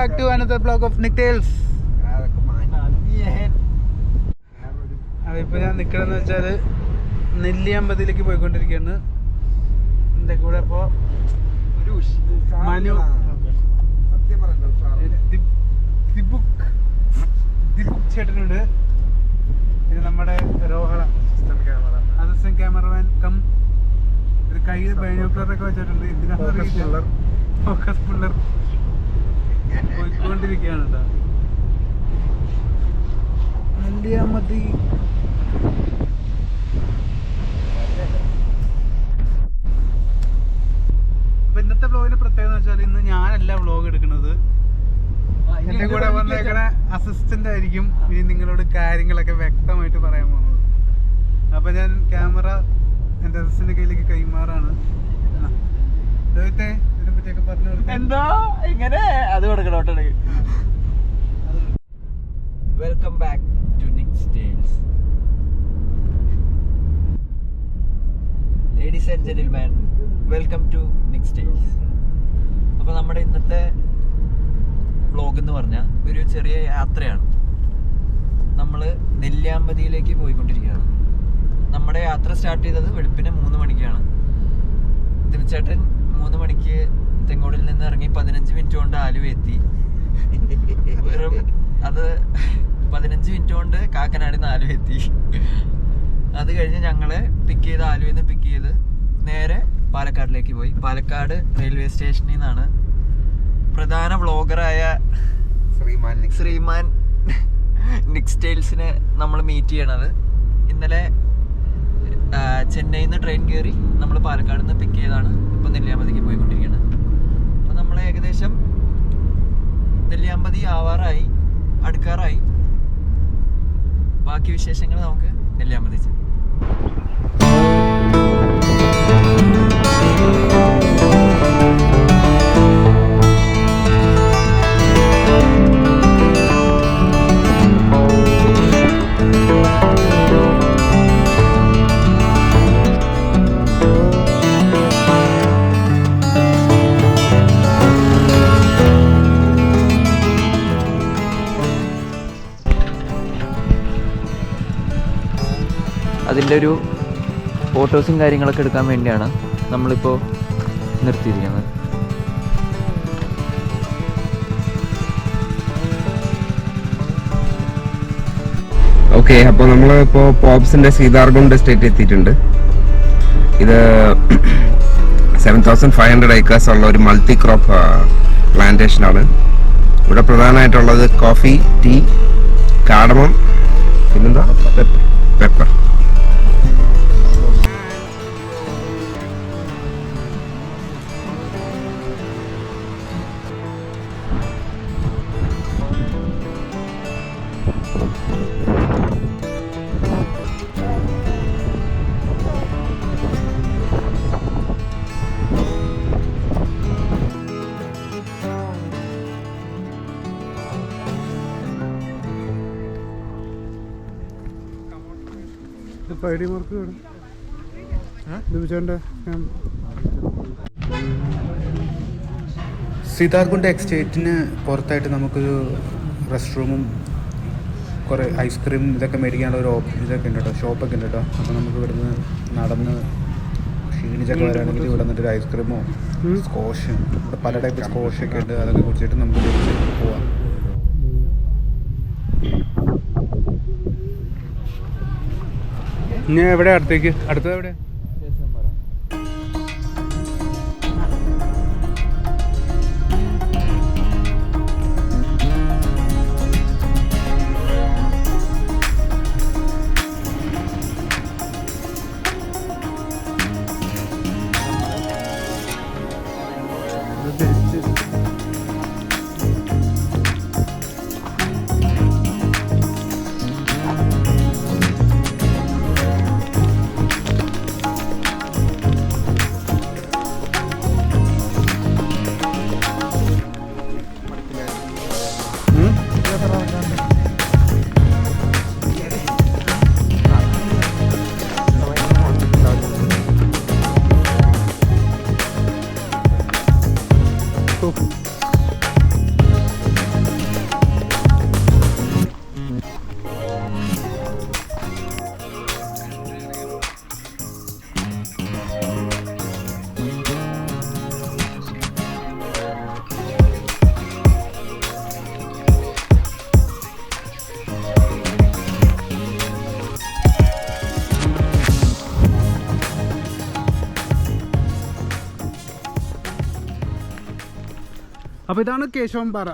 back to another vlog of Nick Tales. അതിപ്പോൾ ഞാൻ നിൽക്കണമെന്ന് വെച്ചാൽ നെല്ലിയാമ്പതിയിലേക്ക് പോയിക്കൊണ്ടിരിക്കുകയാണ്. എൻ്റെ കൂടെ ഇപ്പോൾ മനു, ദിബുക്ക് ചേട്ടനുണ്ട്, പിന്നെ നമ്മുടെ രോഹള അസിസ്റ്റന്റ് ക്യാമറമാൻ കം ഒരു കയ്യിൽ ബൈനോക്കുലറൊക്കെ വെച്ചിട്ടുണ്ട്. ഇതിനകത്ത് ഫോക്കസ് പുള്ളർ പോയിക്കൊണ്ടിരിക്കുകയാണ് കേട്ടോ. നെല്ലിയാമ്പതി അപ്പൊ ഇന്നത്തെ വ്ളോഗിന്റെ പ്രത്യേകത എന്ന് വെച്ചാൽ ഇന്ന് ഞാനല്ല വ്ളോഗ് എടുക്കുന്നത്. എന്റെ കൂടെ വന്നേക്കണ അസിസ്റ്റന്റ് ആയിരിക്കും ഇനി നിങ്ങളോട് കാര്യങ്ങളൊക്കെ വ്യക്തമായിട്ട് പറയാൻ പോകുന്നത്. അപ്പൊ ഞാൻ ക്യാമറ എന്റെ അസിസ്റ്റന്റ് കയ്യിലേക്ക് കൈമാറാണ്. ഇതിനെ പറ്റിയൊക്കെ പറഞ്ഞു എന്താ ഇങ്ങനെ അത് കൊടുക്കണം. Welcome back to Nix Tales. Ladies and gentleman, welcome to Nix Tales. അപ്പോൾ നമ്മുടെ ഇന്നത്തെ വ്ളോഗ് എന്ന് പറഞ്ഞാൽ ഒരു ചെറിയ യാത്രയാണ്. നമ്മൾ നെല്ലിയാമ്പതിയിലേക്ക് പോയിക്കൊണ്ടിരിക്കുകയാണ്. നമ്മുടെ യാത്ര സ്റ്റാർട്ട് ചെയ്തത് വെളുപ്പിന് 3 മണിക്കാണ്. ദിനച്ചേട്ടൻ 3 മണിക്ക് തെങ്ങോടിൽ നിന്ന് ഇറങ്ങി 15 മിനിറ്റ് കൊണ്ട് ആലുവ എത്തി. വെറും അത് 15 മിനിറ്റ് കൊണ്ട് കാക്കനാടിൽ നിന്ന് ആലുവ എത്തി. അത് കഴിഞ്ഞ് ഞങ്ങളെ പിക്ക് ചെയ്ത് ആലുവയിൽ നിന്ന് പിക്ക് ചെയ്ത് നേരെ പാലക്കാടിലേക്ക് പോയി. പാലക്കാട് റെയിൽവേ സ്റ്റേഷനിൽ നിന്നാണ് പ്രധാന വ്ളോഗറായ ശ്രീമാൻ നിക്സ് ടെയിൽസിനെ നമ്മൾ മീറ്റ് ചെയ്യണത്. ഇന്നലെ ചെന്നൈയിൽ നിന്ന് ട്രെയിൻ കയറി നമ്മൾ പാലക്കാട് നിന്ന് പിക്ക് ചെയ്താണ് ഇപ്പോൾ നെല്ലിയാമ്പതിക്ക് പോയിക്കൊണ്ടിരിക്കുന്നത്. അപ്പോൾ നമ്മൾ ഏകദേശം നെല്ലിയാമ്പതി ആവാറായി, അടുക്കാറായി. ബാക്കി വിശേഷങ്ങൾ നമുക്ക് നെല്ലിയാമ്പതി ചെല്ലാം. അതിൻ്റെ ഒരു ഫോട്ടോസും കാര്യങ്ങളൊക്കെ എടുക്കാൻ വേണ്ടിയാണ് നമ്മളിപ്പോൾ നിർത്തിയിരിക്കുന്നത്. ഓക്കെ, അപ്പോൾ നമ്മളിപ്പോൾ പോപ്സിൻ്റെ സീതാർഗുണ്ട് എസ്റ്റേറ്റ് എത്തിയിട്ടുണ്ട്. ഇത് 7500 ഏക്കേഴ്സ് ഉള്ള ഒരു മൾട്ടി ക്രോപ്പ് പ്ലാന്റേഷനാണ്. ഇവിടെ പ്രധാനമായിട്ടുള്ളത് കോഫി, ടീ, കാടമം, പിന്നെന്താ പെപ്പർ. സീതാർകുണ്ട് എസ്റ്റേറ്റിന് പുറത്തായിട്ട് നമുക്കൊരു റെസ്റ്റ് റൂമും കുറേ ഐസ്ക്രീം ഇതൊക്കെ മേടിക്കാനുള്ള ഒരു ഇതൊക്കെ ഉണ്ട് കേട്ടോ, ഷോപ്പൊക്കെ ഉണ്ട് കേട്ടോ. അപ്പോൾ നമുക്ക് ഇവിടുന്ന് നടന്ന് ക്ഷീണിച്ചൊക്കെ വരാണെങ്കിൽ ഇവിടെ നിന്നിട്ടൊരു ഐസ്ക്രീമോ സ്കോഷ്, ഇവിടെ പല ടൈപ്പ് സ്കോഷൊക്കെ ഉണ്ട്, അതൊക്കെ കുടിച്ചിട്ട് നമുക്ക് പോവാം. ഇനി എവിടെ അടുത്തത് എവിടെ? അപ്പോൾ ഇതാണ് കേശവൻ പാറ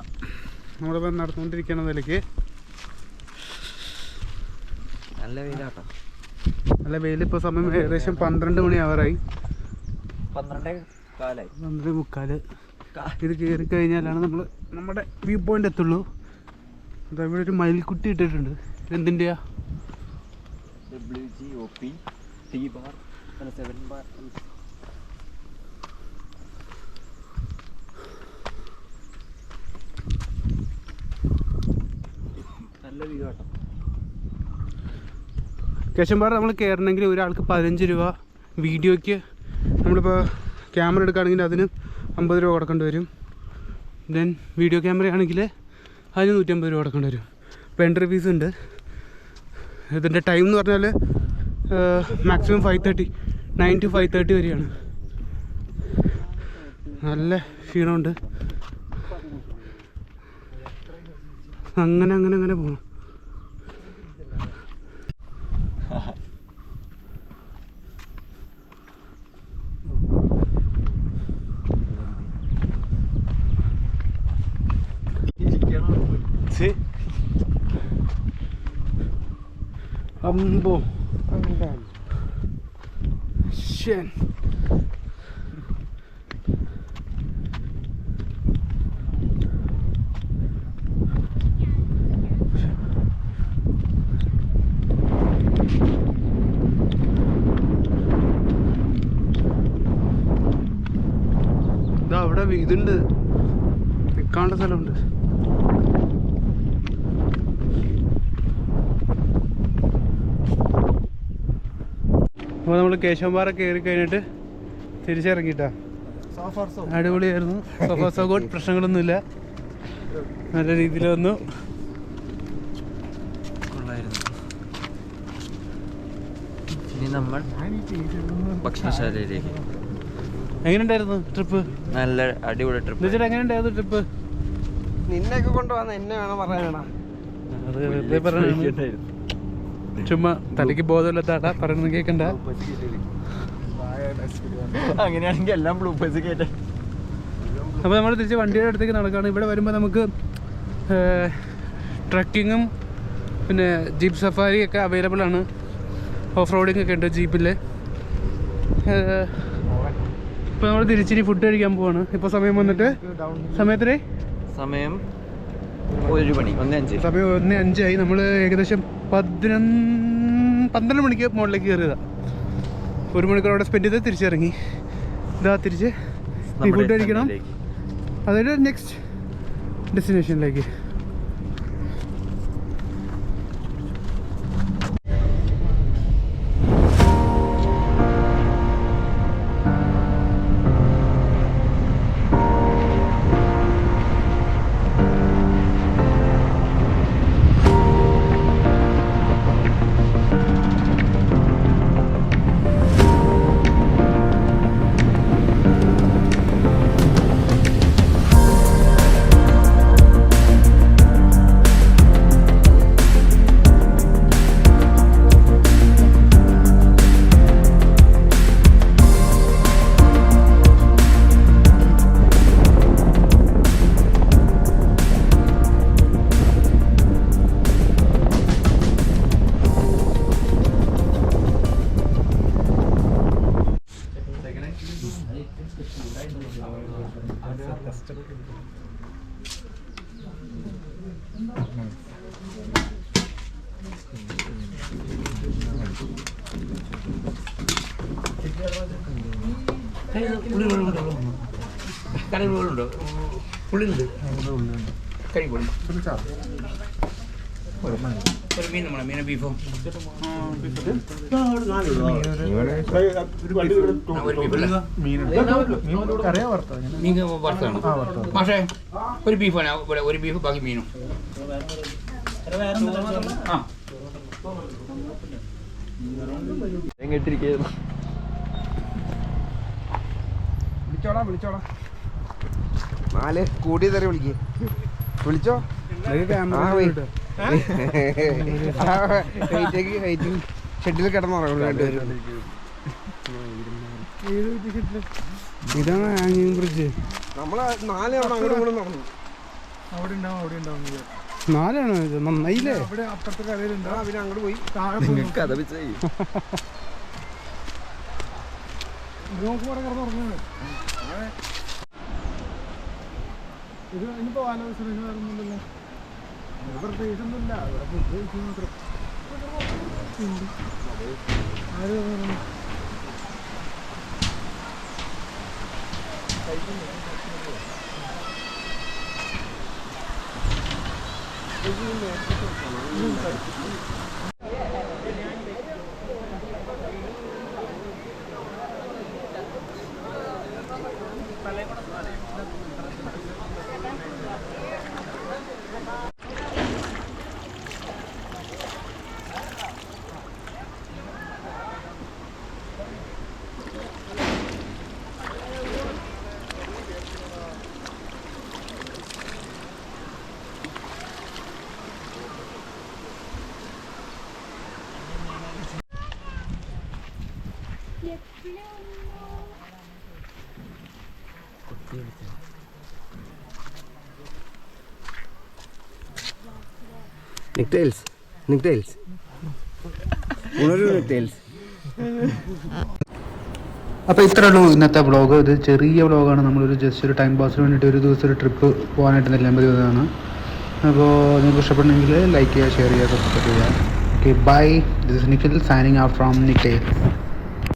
നമ്മളിപ്പോൾ നടന്നുകൊണ്ടിരിക്കുന്നതിലേക്ക്. നല്ല വെയിലാട്ടോ. നല്ല വെയിൽ. ഇപ്പോൾ സമയം ഏകദേശം 12 മണി ആവാറായി. 12:15. ഇത് കയറി കഴിഞ്ഞാലാണ് നമ്മൾ നമ്മുടെ വ്യൂ പോയിന്റ് എത്തുള്ളൂ. അത് ഇവിടെ ഒരു മയിൽക്കുട്ടി ഇട്ടിട്ടുണ്ട്. എന്തിൻ്റെയാ? WGOP T bar 7 bar. നല്ല വ്യൂ ആട്ടോ. കേശവൻപാറ നമ്മൾ കയറണമെങ്കിൽ ഒരാൾക്ക് 15 രൂപ, വീഡിയോയ്ക്ക് നമ്മളിപ്പോൾ ക്യാമറ എടുക്കുകയാണെങ്കിൽ അതിന് 50 രൂപ കൊടുക്കേണ്ടി വരും. ദെൻ വീഡിയോ ക്യാമറ ആണെങ്കിൽ അതിന് 150 രൂപ കൊടുക്കേണ്ടി വരും. അപ്പോൾ എൻട്രി ഫീസ് ഉണ്ട്. ഇതിൻ്റെ ടൈം എന്ന് പറഞ്ഞാൽ മാക്സിമം 5:30, 9 to 5:30 വരെയാണ്. നല്ല ക്ഷീണമുണ്ട്. അങ്ങനെ അങ്ങനെ അങ്ങനെ പോകണം. അമ്പോ ശൻ. ഇതാ അവിടെ ഇതുണ്ട്, നിൽക്കാനുള്ള സ്ഥലമുണ്ട്. അപ്പോൾ നമ്മൾ കേശവൻപാറ കയറി കഴിഞ്ഞിട്ട് തിരിച്ചിറങ്ങിയിട്ടാ. അടിപൊളിയായിരുന്നു. So good. പ്രശ്നങ്ങളൊന്നുമില്ല, നല്ല രീതിയിൽ വന്നു. കൊള്ളായിരുന്നു. ഇനി നമ്മൾ ഭക്ഷണശാലയിലേക്ക്. എങ്ങനെയുണ്ടായിരുന്നു ട്രിപ്പ്? നല്ല അടിപൊളി ട്രിപ്പ്. ചേട്ടാ എങ്ങനെയുണ്ടായിരുന്നു ട്രിപ്പ്? നിന്നെയൊക്കെ കൊണ്ടുവന്ന എന്നെ വേണം പറയാനാ. അത് വെറുതെ പറയണ, ചുമ്മാ തലയ്ക്ക് ബോധമില്ലാത്താട്ടാ പറയുന്നത് കേൾക്കണ്ട. അങ്ങനെയാണെങ്കിൽ എല്ലാം ബ്ലൂപ്പേഴ്സ് കേട്ടെ. അപ്പോൾ നമ്മൾ തിരിച്ച് വണ്ടിയുടെ അടുത്തേക്ക് നടക്കുകയാണ്. ഇവിടെ വരുമ്പോൾ നമുക്ക് ട്രക്കിങ്ങും പിന്നെ ജീപ്പ് സഫാരി ഒക്കെ അവൈലബിൾ ആണ്. ഓഫ് റോഡിങ് ഒക്കെ ഉണ്ട് ജീപ്പിൽ. ഇപ്പോൾ നമ്മൾ തിരിച്ചിനി ഫുഡ് കഴിക്കാൻ പോവാണ്. ഇപ്പോൾ സമയം വന്നിട്ട് സമയത്തിന് സമയം 1 മണി 1:05. സമയം 1:05 ആയി. നമ്മൾ ഏകദേശം 12 മണിക്ക് മുകളിലേക്ക് കയറിയതാണ്. 1 മണിക്കൂർ അവിടെ സ്പെൻഡ് ചെയ്ത് തിരിച്ചിറങ്ങി. ഇതാ തിരിച്ച് ഫുഡ് കഴിക്കണം, അതായത് നെക്സ്റ്റ് ഡെസ്റ്റിനേഷനിലേക്ക്. മീന ബീഫും മീൻ വറുത്താണ്. പക്ഷേ ഒരു ബീഫാണ് ഇവിടെ, ഒരു ബീഫ് ബാക്കി മീനും. വിളിച്ചോടാ 4 കൂടി തരം വിളിച്ചോ. ഷെഡിൽ കിടന്നുറങ്ങും രണ്ടുപേരും. ഇതാണ് ഹാങ്ങിങ് ബ്രിഡ്ജ്. നമ്മള് 4 തവണ അങ്ങോട്ടും ഇങ്ങോട്ടും നടന്നു. അവിടെ ഉണ്ടാവും 4 ഇത് നന്നായില്ലേ? അവിടെ അപ്പുറത്തെ കരയിലുണ്ടാവും. പിന്നെ അങ്ങോട്ട് പോയി താഴെ പോയി കഥ വെച്ച് നോക്ക് കൂടെ കിടന്നുറങ്ങാണ്. ഇത് ഇനിയിപ്പോ ആലോചന വരുന്നുണ്ടല്ലോ. പ്രത്യേകിച്ചൊന്നുമില്ല. ഇവിടെ ഫുഡ് കഴിച്ചു മാത്രം. ആര് പറഞ്ഞു? നിക്ടൈൽസ് അപ്പോൾ ഇത്രേ ഉള്ളൂ ഇന്നത്തെ വ്ളോഗ്. ഇത് ചെറിയ വ്ളോഗാണ്. നമ്മളൊരു ജസ്റ്റ് ഒരു ടൈം പാസിന് വേണ്ടിയിട്ട് ഒരു ദിവസം ഒരു ട്രിപ്പ് പോകാനായിട്ട് നെല്ലിയാമ്പതി വന്നതാണ്. അപ്പോൾ നിങ്ങൾക്ക് ഇഷ്ടപ്പെടണമെങ്കിൽ ലൈക്ക് ചെയ്യുക, ഷെയർ ചെയ്യുക, സബ്സ്ക്രൈബ് ചെയ്യുക. Okay, bye. This is Nikhil signing out from നിക്ടൈൽസ്.